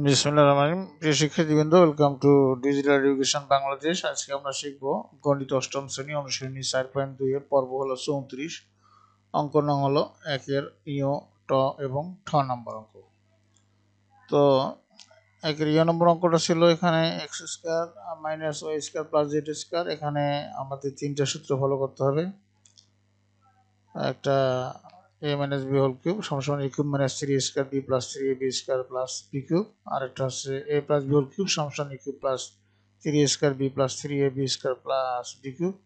বিসমিল্লাহির রহমানির রহিম। প্রিয় শিক্ষার্থীবৃন্দ, welcome to digital education Bangladesh. আজকে আমরা শিখব গণিত অষ্টম শ্রেণী অনুশীলনী 4.2 এর পর্ব হলো 34। অঙ্ক নং হলো 1-এর ইয়, ট এবং ঠ নম্বর অঙ্ক। তো 1-এর ইয় নম্বর অঙ্কটা ছিল এখানে x square minus y square plus z square. এখানে আমাদের তিনটা সূত্র ফলো করতে হবে। একটা a minus b whole cube সমান a cube minus 3a square b plus 3ab square plus b cube, আর একটা হচ্ছে a plus b whole cube সমান a cube plus 3a square b plus 3ab square plus b cube,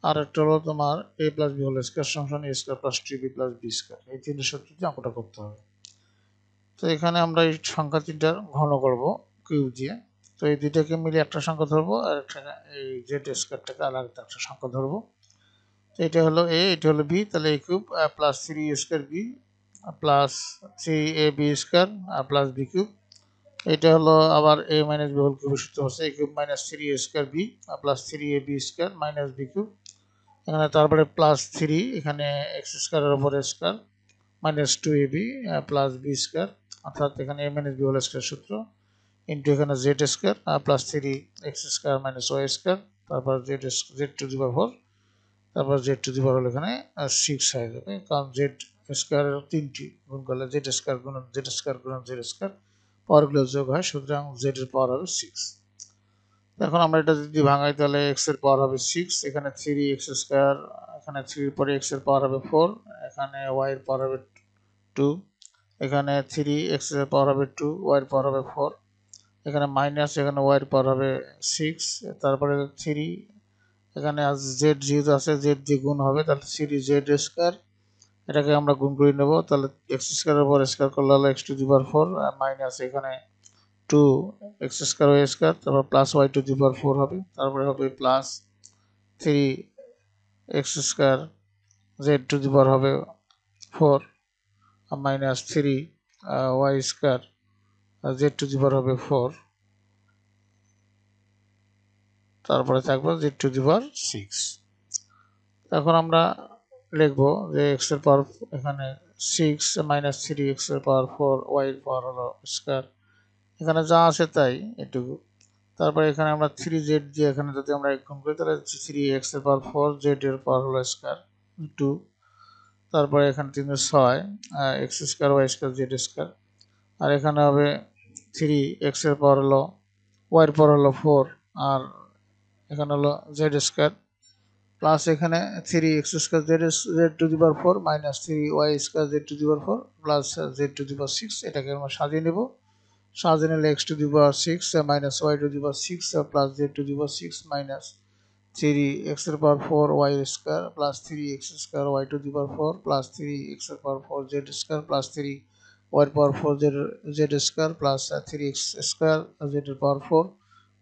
আর একটা হলো তোমার a plus b whole square সমান a square plus 3b plus b square। এই তিনটে সূত্রটি অঙ্কটা করতে হবে। তো এখানে আমরা এই সংখ্যা তিনটার ঘন করব কিউব দিয়ে। তো এই দুইটাকে মিলে একটা সংখ্যা ধরবো, আর একটা এই জেড স্কোয়ারটাকে আলাদা একটা সংখ্যা ধরবো। এটা হলো a, এটা হলো b, তাহলে a cube plus 3a square b plus 3ab square plus b cube. এটা হলো আবার a minus b whole cube সূত্র হচ্ছে a cube minus 3a square b plus 3ab square minus b cube. এখানে তারপরে প্লাস 3, এখানে x স্কয়ারের উপর square minus 2ab plus b square, অর্থাৎ এখানে a minus b whole square সূত্র ইনটু এখানে z square plus 3x square minus y square, তারপর z টু দি পাওয়ার 4, তারপর জেড টু দি পাওয়ার হলো এখানে 6 হয়ে যাবে, কারণ জেড স্কোয়ারের 3টি গুণ করলে জেড স্কোয়ার গুণন জেড স্কোয়ার গুণন জেড স্কোয়ার পাওয়ারগুলো যোগ হয়, সুতরাং জেড এর পাওয়ার হবে 6। এখন আমরা এটা যদি ভাঙাই তাহলে এক্স এর পাওয়ার হবে 6, এখানে 3x স্কোয়ার, এখানে 3 এর পরে এক্স এর পাওয়ার হবে 4, এখানে ওয়াই এর পাওয়ার হবে 2, এখানে 3x এর পাওয়ার হবে 2, ওয়াই এর পাওয়ার হবে 4, এখানে মাইনাস, এখানে ওয়াই এর পাওয়ার হবে 6, তারপরে 3, এখানে জেড যেহেতু আছে জেড দিয়ে গুণ হবে, তাহলে 3z স্কয়ার, এটাকে আমরা গুণ করে নেব, তাহলে এক্স স্কয়ারের উপর স্কয়ার করলে হলো x to the power 4 minus এখানে 2 x স্কয়ার y স্কয়ার, তারপর plus y to the power 4 হবে, তারপরে হবে plus 3 x square z to the power হবে 4 minus 3 y square z to the power হবে 4, তারপরে থাকবে z টু দি পাওয়ার 6। এখন আমরা লিখবো যে x এর পাওয়ার এখানে 6 মাইনাস 3x এর পাওয়ার 4, y এর পাওয়ার হলো স্কয়ার, এখানে যা আছে তাই এটুকু। তারপরে এখানে আমরা 3z দিয়ে এখানে যদি আমরা গুণ করি তাহলে 3x এর পাওয়ার 4, z এর পাওয়ার হলো স্কয়ার 2, তারপরে এখানে 3 6 x square y square z square, আর এখানে হবে 3x এর পাওয়ার হলো y এর পাওয়ার হলো 4, আর এখানে হলো z স্কয়ার প্লাস এখানে 3x square z to the power 4 minus 3y square z to the power 4 plus z to the power 6। এটাকে আমরা সাজিয়ে নেব, সাজিয়ে নিলে x to the power 6 minus y to the power 6 plus z to the power 6 minus 3x এর power 4 y square plus 3x square y to the power 4 plus 3x এর power 4 z square plus 3 y এর power 4 z square plus 3x square z এর power 4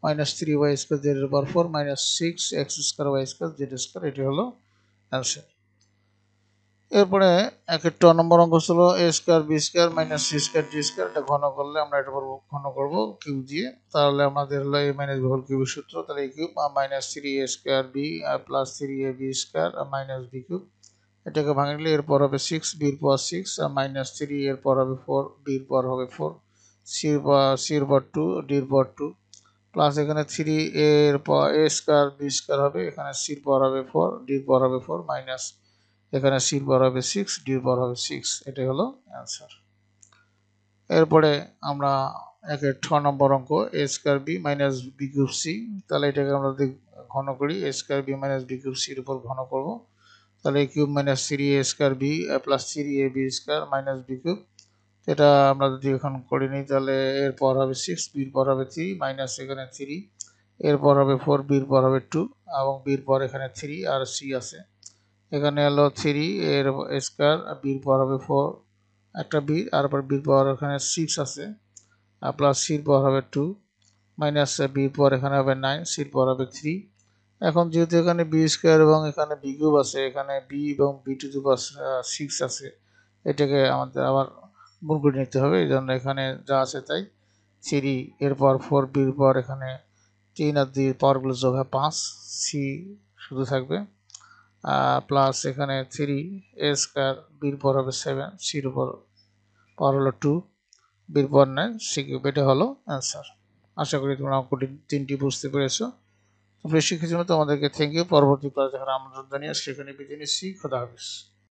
minus 3y square z এর power 4 minus 6x square y square z square. এটি হলো answer. এরপরে একের ট নম্বর অঙ্ক ছিল a square b square minus c square d square. এটা ঘন করলে আমরা এটা ঘন করব কিউব দিয়ে, তাহলে আমাদের হলো a মাইনাস b হোল কিউবের সূত্র, তাহলে a cube minus 3a square b plus 3ab square minus b cube. এটাকে ভাঙলে এর পর হবে 6, b এর পাওয়ার 6 মাইনাস 3, এর পর হবে 4, b এর পর হবে 4, c এর পর 2, d এর পর 2, প্লাস এখানে 3 এর পর a স্কয়ার b স্কয়ার হবে, এখানে c এর পর হবে 4, d এর পর হবে 4, মাইনাস এখানে c এর পর হবে 6, d এর পর হবে 6। এটাই হলো অ্যান্সার। এরপরে আমরা একের 6 নম্বর অঙ্ক a square b minus b cube c, তাহলে এটাকে আমরা যদি ঘন করি a square b minus b cube c এর উপর ঘন করব, তাহলে a cube minus 3a square b plus 3ab square minus b cube. এটা আমরা যদি এখন করে নিই তাহলে এর পর হবে 6, b এর পর হবে 3, মাইনাস এখানে 3, এর পর হবে 4, b এর পর হবে 2, এবং b এর পর এখানে 3 আর c আছে, এখানে হলো 3 এর স্কয়ার, b এর পর হবে 4 একটা b, আর পর b এর পর এখানে 6 আছে, প্লাস c এর পর হবে 2, মাইনাস b এর পর এখানে হবে 9, c এর পর হবে 3। এখন যেহেতু এখানে b স্কয়ার এবং এখানে b কিউব আছে, এখানে b এবং b টু দি পাওয়ার 6 আছে, এটাকে আমাদের আবার গুণ করে নিতে হবে, এই জন্য এখানে যা আছে তাই 3 এর পর 4, b এর পর এখানে 3 আর 2 পাওয়ারগুলো যোগ হয় 5, c শুধু থাকবে, প্লাস এখানে 3 a স্কয়ার, b এর পর হবে 7, c এর উপর পাওয়ার হলো 2, বির পর নেন সি কিউব, এটা হলো অ্যান্সার। আশা করি তোমরা অঙ্কটি 3টি বুঝতে পেরেছো। প্রিয় শিক্ষার্থীরা, তোমাদেরকে থ্যাংক ইউ। পরবর্তী ক্লাস দেখার আমন্ত্রণ জানিয়ে সেখানে বিদায় নিচ্ছি। খোদা হাফেজ।